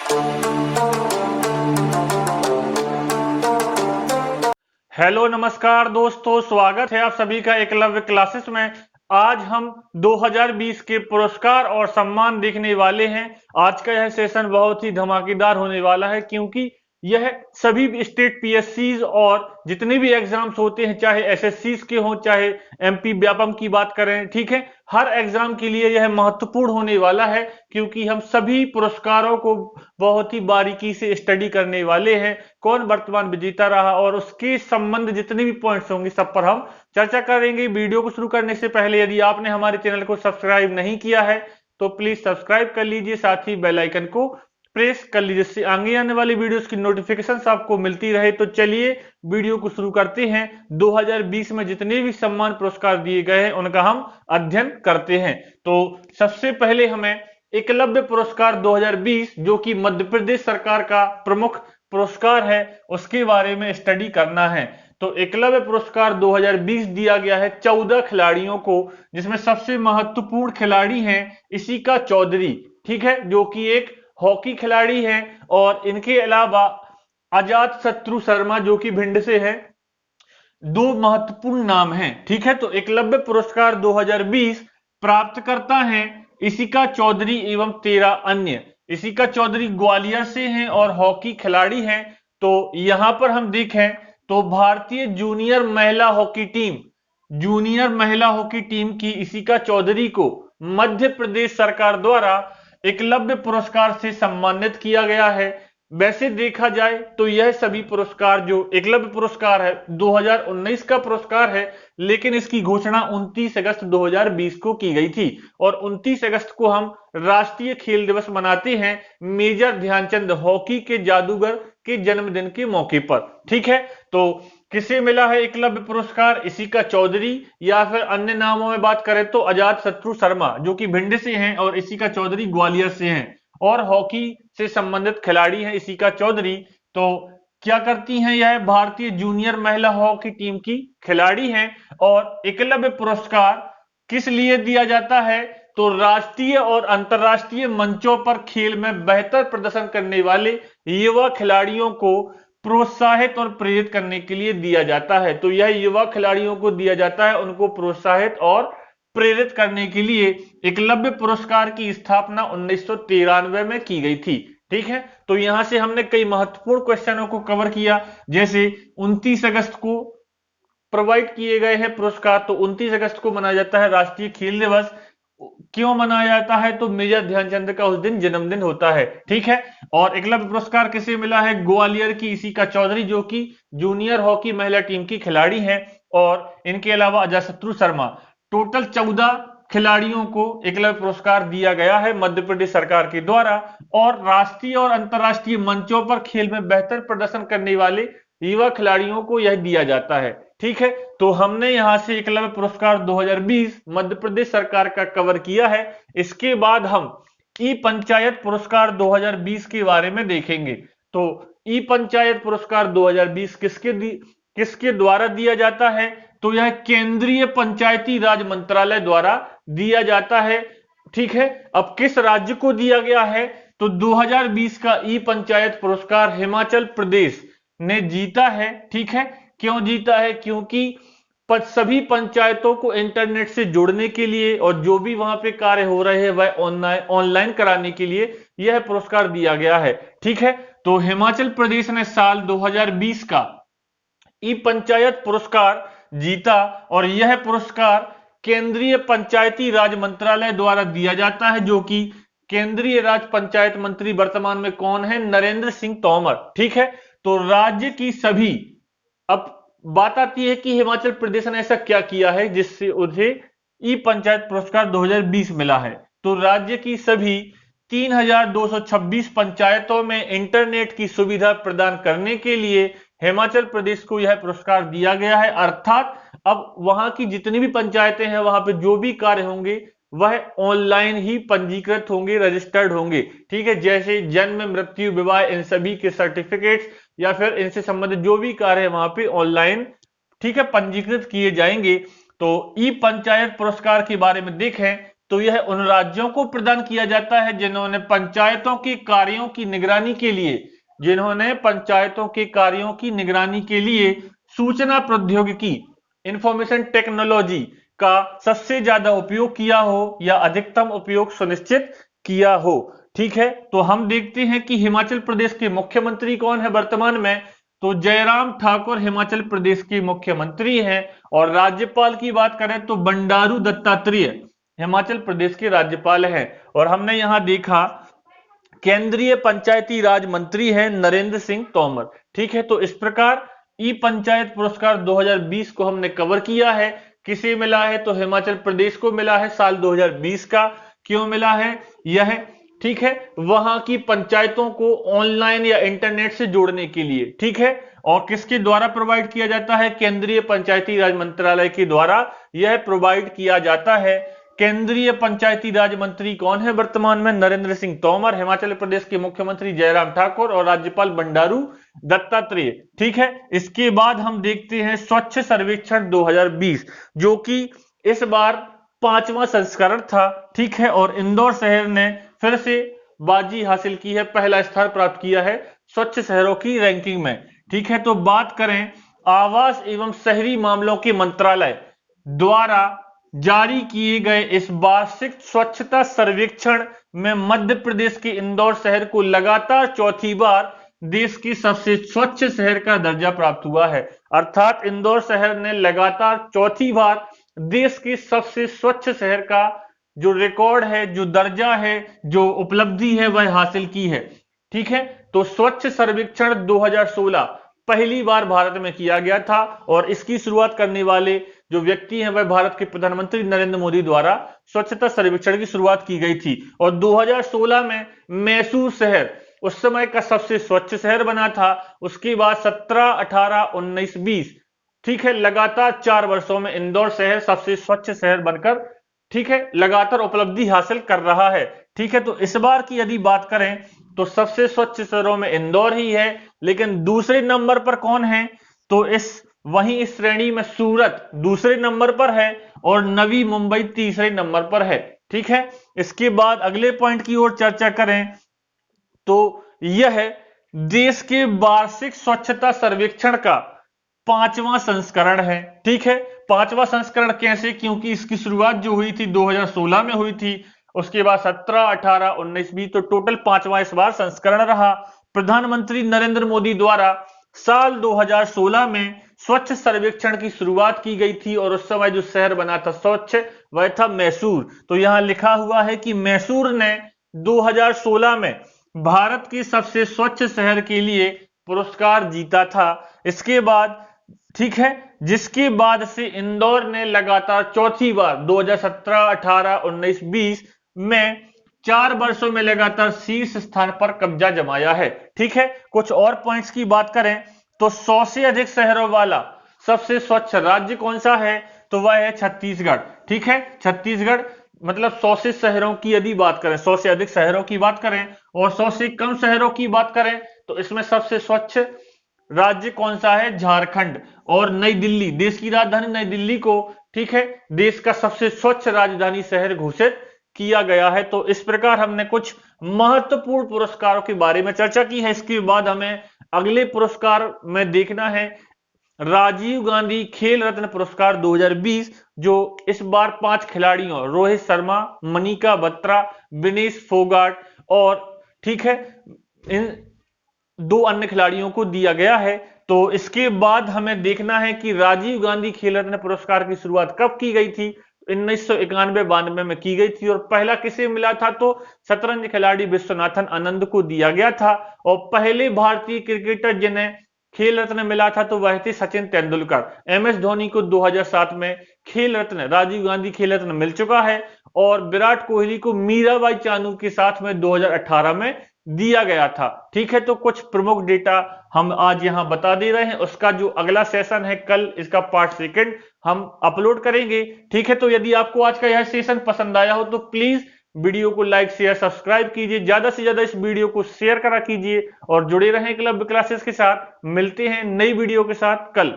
Hello नमस्कार दोस्तों, स्वागत है आप सभी का एकलव्य क्लासेस में। आज हम 2020 के पुरस्कार और सम्मान देखने वाले हैं। आज का यह सेशन बहुत ही धमाकेदार होने वाला है, क्योंकि यह सभी स्टेट पीएससीज और जितने भी एग्जाम्स होते हैं, चाहे एसएससीज के हों चाहे एमपी व्यापम की बात करें, ठीक है, हर एग्जाम के लिए यह महत्वपूर्ण होने वाला है, क्योंकि हम सभी पुरस्कारों को बहुत ही बारीकी से स्टडी करने वाले हैं। कौन वर्तमान विजेता रहा और उसके संबंध जितने भी पॉइंट्स होंगे सब पर हम चर्चा करेंगे। वीडियो को शुरू करने से पहले यदि आपने हमारे चैनल को सब्सक्राइब नहीं किया है तो प्लीज सब्सक्राइब कर लीजिए, साथ ही बेल आइकन को प्रेस कर लीजिए, जिससे आगे आने वाली वीडियोस की नोटिफिकेशन आपको मिलती रहे। तो चलिए वीडियो को शुरू करते हैं। 2020 में जितने भी सम्मान पुरस्कार दिए गए हैं उनका हम अध्ययन करते हैं। तो सबसे पहले हमें एकलव्य पुरस्कार 2020, जो कि मध्य प्रदेश सरकार का प्रमुख पुरस्कार है, उसके बारे में स्टडी करना है। तो एकलव्य पुरस्कार 2020 दिया गया है 14 खिलाड़ियों को, जिसमें सबसे महत्वपूर्ण खिलाड़ी हैं इशिका चौधरी, ठीक है, जो कि एक हॉकी खिलाड़ी हैं, और इनके अलावा अजात शत्रु शर्मा जो कि भिंड से है। दो महत्वपूर्ण नाम हैं, ठीक है। तो एकलव्य पुरस्कार 2020 प्राप्त करता है इशिका चौधरी एवं 13 अन्य। इशिका चौधरी ग्वालियर से हैं और हॉकी खिलाड़ी हैं। तो यहां पर हम देखें तो भारतीय जूनियर महिला हॉकी टीम की इशिका चौधरी को मध्य प्रदेश सरकार द्वारा एकलव्य पुरस्कार से सम्मानित किया गया है। वैसे देखा जाए तो यह सभी पुरस्कार जो एकलव्य पुरस्कार है 2019 का पुरस्कार है, लेकिन इसकी घोषणा 29 अगस्त 2020 को की गई थी, और 29 अगस्त को हम राष्ट्रीय खेल दिवस मनाते हैं मेजर ध्यानचंद हॉकी के जादूगर के जन्मदिन के मौके पर, ठीक है। तो किसे मिला है एकलव्य पुरस्कार? इशिका चौधरी, या फिर अन्य नामों में बात करें तो अजात शत्रु शर्मा जो कि भिंड से हैं और इशिका चौधरी ग्वालियर से हैं, और हॉकी से संबंधित खिलाड़ी हैं इशिका चौधरी। तो क्या करती हैं? यह भारतीय जूनियर महिला हॉकी टीम की खिलाड़ी हैं। और एकलव्य पुरस्कार किस लिए दिया जाता है? तो राष्ट्रीय और अंतर्राष्ट्रीय मंचों पर खेल में बेहतर प्रदर्शन करने वाले युवा खिलाड़ियों को प्रोत्साहित और प्रेरित करने के लिए दिया जाता है। तो यह युवा खिलाड़ियों को दिया जाता है, उनको प्रोत्साहित और प्रेरित करने के लिए एकलव्य पुरस्कार की स्थापना 1993 में की गई थी, ठीक है। तो यहां से हमने कई महत्वपूर्ण क्वेश्चनों को कवर किया, जैसे 29 अगस्त को प्रोवाइड किए गए हैं पुरस्कार। तो 29 अगस्त को मनाया जाता है राष्ट्रीय खेल दिवस। क्यों मनाया जाता है? तो मेजर ध्यानचंद का उस दिन जन्मदिन होता है, ठीक है। और एकलव्य पुरस्कार किसे मिला है? ग्वालियर की इशिका चौधरी, जो कि जूनियर हॉकी महिला टीम की खिलाड़ी हैं, और इनके अलावा अजातशत्रु शर्मा। टोटल 14 खिलाड़ियों को एकलव्य पुरस्कार दिया गया है मध्य प्रदेश सरकार के द्वारा, और राष्ट्रीय और अंतर्राष्ट्रीय मंचों पर खेल में बेहतर प्रदर्शन करने वाले युवा खिलाड़ियों को यह दिया जाता है, ठीक है। तो हमने यहां से एकलव्य पुरस्कार 2020 मध्य प्रदेश सरकार का कवर किया है। इसके बाद हम ई पंचायत पुरस्कार 2020 के बारे में देखेंगे। तो ई पंचायत पुरस्कार 2020 किसके द्वारा दिया जाता है? तो यह केंद्रीय पंचायती राज मंत्रालय द्वारा दिया जाता है, ठीक है। अब किस राज्य को दिया गया है? तो 2020 का ई पंचायत पुरस्कार हिमाचल प्रदेश ने जीता है, ठीक है। क्यों जीता है? क्योंकि सभी पंचायतों को इंटरनेट से जोड़ने के लिए और जो भी वहां पे कार्य हो रहे हैं वह ऑनलाइन कराने के लिए यह पुरस्कार दिया गया है, ठीक है। तो हिमाचल प्रदेश ने साल 2020 का ई पंचायत पुरस्कार जीता, और यह पुरस्कार केंद्रीय पंचायती राज मंत्रालय द्वारा दिया जाता है, जो कि केंद्रीय राज पंचायत मंत्री वर्तमान में कौन है? नरेंद्र सिंह तोमर, ठीक है। तो राज्य की सभी, अब बात आती है कि हिमाचल प्रदेश ने ऐसा क्या किया है जिससे उसे ई पंचायत पुरस्कार 2020 मिला है। तो राज्य की सभी 3226 पंचायतों में इंटरनेट की सुविधा प्रदान करने के लिए हिमाचल प्रदेश को यह पुरस्कार दिया गया है। अर्थात अब वहां की जितनी भी पंचायतें हैं वहां पे जो भी कार्य होंगे वह ऑनलाइन ही पंजीकृत होंगे, रजिस्टर्ड होंगे, ठीक है। जैसे जन्म, मृत्यु, विवाह, इन सभी के सर्टिफिकेट्स या फिर इनसे संबंधित जो भी कार्य है वहां पे ऑनलाइन, ठीक है, पंजीकृत किए जाएंगे। तो ई पंचायत पुरस्कार के बारे में देखें तो यह उन राज्यों को प्रदान किया जाता है जिन्होंने पंचायतों के कार्यों की निगरानी के लिए सूचना प्रौद्योगिकी इंफॉर्मेशन टेक्नोलॉजी का सबसे ज्यादा उपयोग किया हो या अधिकतम उपयोग सुनिश्चित किया हो। ठीक है, तो हम देखते हैं कि हिमाचल प्रदेश के मुख्यमंत्री कौन है वर्तमान में। तो जयराम ठाकुर हिमाचल प्रदेश के मुख्यमंत्री हैं। और राज्यपाल की बात करें तो बंडारू दत्तात्रेय हिमाचल प्रदेश के राज्यपाल हैं। और हमने यहां देखा केंद्रीय पंचायती राज मंत्री हैं नरेंद्र सिंह तोमर। ठीक है, तो इस प्रकार ई पंचायत पुरस्कार 2020 को हमने कवर किया है। किसे मिला है? तो हिमाचल प्रदेश को मिला है साल 2020 का। क्यों मिला है यह? ठीक है, वहां की पंचायतों को ऑनलाइन या इंटरनेट से जोड़ने के लिए। ठीक है, और किसके द्वारा प्रोवाइड किया जाता है? केंद्रीय पंचायती राज मंत्रालय के द्वारा यह प्रोवाइड किया जाता है। केंद्रीय पंचायती राज मंत्री कौन है वर्तमान में? नरेंद्र सिंह तोमर। हिमाचल प्रदेश के मुख्यमंत्री जयराम ठाकुर और राज्यपाल बंडारू दत्तात्रेय। ठीक है, इसके बाद हम देखते हैं स्वच्छ सर्वेक्षण 2020, जो कि इस बार 5वां संस्करण था। ठीक है, और इंदौर शहर ने फिर से बाजी हासिल की है, पहला स्थान प्राप्त किया है स्वच्छ शहरों की रैंकिंग में। ठीक है, तो बात करें आवास एवं शहरी मामलों के मंत्रालय द्वारा जारी किए गए इस वार्षिक स्वच्छता सर्वेक्षण में मध्य प्रदेश के इंदौर शहर को लगातार चौथी बार देश के सबसे स्वच्छ शहर का दर्जा प्राप्त हुआ है। अर्थात इंदौर शहर ने लगातार चौथी बार देश के सबसे स्वच्छ शहर का जो रिकॉर्ड है, जो दर्जा है, जो उपलब्धि है, वह हासिल की है। ठीक है, तो स्वच्छ सर्वेक्षण 2016 पहली बार भारत में किया गया था और इसकी शुरुआत करने वाले जो व्यक्ति हैं वह भारत के प्रधानमंत्री नरेंद्र मोदी द्वारा स्वच्छता सर्वेक्षण की शुरुआत की गई थी। और 2016 में मैसूर शहर उस समय का सबसे स्वच्छ शहर बना था। उसके बाद 17, 18, 19, 20, ठीक है, लगातार 4 वर्षों में इंदौर शहर सबसे स्वच्छ शहर बनकर, ठीक है, लगातार उपलब्धि हासिल कर रहा है। ठीक है, तो इस बार की यदि बात करें तो सबसे स्वच्छ शहरों में इंदौर ही है, लेकिन दूसरे नंबर पर कौन है? तो वहीं इस श्रेणी में सूरत दूसरे नंबर पर है और नवी मुंबई तीसरे नंबर पर है। ठीक है, इसके बाद अगले पॉइंट की ओर चर्चा करें तो यह देश के वार्षिक स्वच्छता सर्वेक्षण का 5वां संस्करण है। ठीक है, 5वां संस्करण कैसे? क्योंकि इसकी शुरुआत जो हुई थी 2016 में हुई थी, उसके बाद 17, 18, 19, 20, तो टोटल 5वां इस बार संस्करण रहा। प्रधानमंत्री नरेंद्र मोदी द्वारा साल 2016 में स्वच्छ सर्वेक्षण की शुरुआत की गई थी और उस समय जो शहर बना था स्वच्छ वह था मैसूर। तो यहां लिखा हुआ है कि मैसूर ने 2016 में भारत के सबसे स्वच्छ शहर के लिए पुरस्कार जीता था। इसके बाद, ठीक है, जिसके बाद से इंदौर ने लगातार चौथी बार 2017, 18, 19, 20 में 4 वर्षों में लगातार शीर्ष स्थान पर कब्जा जमाया है। ठीक है, कुछ और पॉइंट्स की बात करें तो 100 से अधिक शहरों वाला सबसे स्वच्छ राज्य कौन सा है? तो वह है छत्तीसगढ़। ठीक है, छत्तीसगढ़ मतलब 100 से शहरों की यदि बात करें, 100 से अधिक शहरों की बात करें और 100 से कम शहरों की बात करें तो इसमें सबसे स्वच्छ राज्य कौन सा है? झारखंड। और नई दिल्ली, देश की राजधानी नई दिल्ली को, ठीक है, देश का सबसे स्वच्छ राजधानी शहर घोषित किया गया है। तो इस प्रकार हमने कुछ महत्वपूर्ण पुरस्कारों के बारे में चर्चा की है। इसके बाद हमें अगले पुरस्कार में देखना है राजीव गांधी खेल रत्न पुरस्कार 2020, जो इस बार 5 खिलाड़ियों रोहित शर्मा, मनिका बत्रा, विनेश फोगाट और, ठीक है, इन 2 अन्य खिलाड़ियों को दिया गया है। तो इसके बाद हमें देखना है कि राजीव गांधी खेल रत्न पुरस्कार की शुरुआत कब की गई थी? 1991-92 में की गई थी और पहला किसे मिला था? तो शतरंज खिलाड़ी विश्वनाथन आनंद को दिया गया था। और पहले भारतीय क्रिकेटर जिन्हें खेल रत्न मिला था तो वह थे सचिन तेंदुलकर। MS धोनी को 2007 में खेल रत्न, राजीव गांधी खेल रत्न मिल चुका है और विराट कोहली को मीराबाई चानू के साथ में 2018 में दिया गया था। ठीक है, तो कुछ प्रमुख डेटा हम आज यहां बता दे रहे हैं। उसका जो अगला सेशन है कल, इसका पार्ट 2 हम अपलोड करेंगे। ठीक है, तो यदि आपको आज का यह सेशन पसंद आया हो तो प्लीज वीडियो को लाइक, शेयर, सब्सक्राइब कीजिए, ज्यादा से ज्यादा इस वीडियो को शेयर करा कीजिए और जुड़े रहें क्लब क्लासेस के साथ। मिलते हैं नई वीडियो के साथ कल।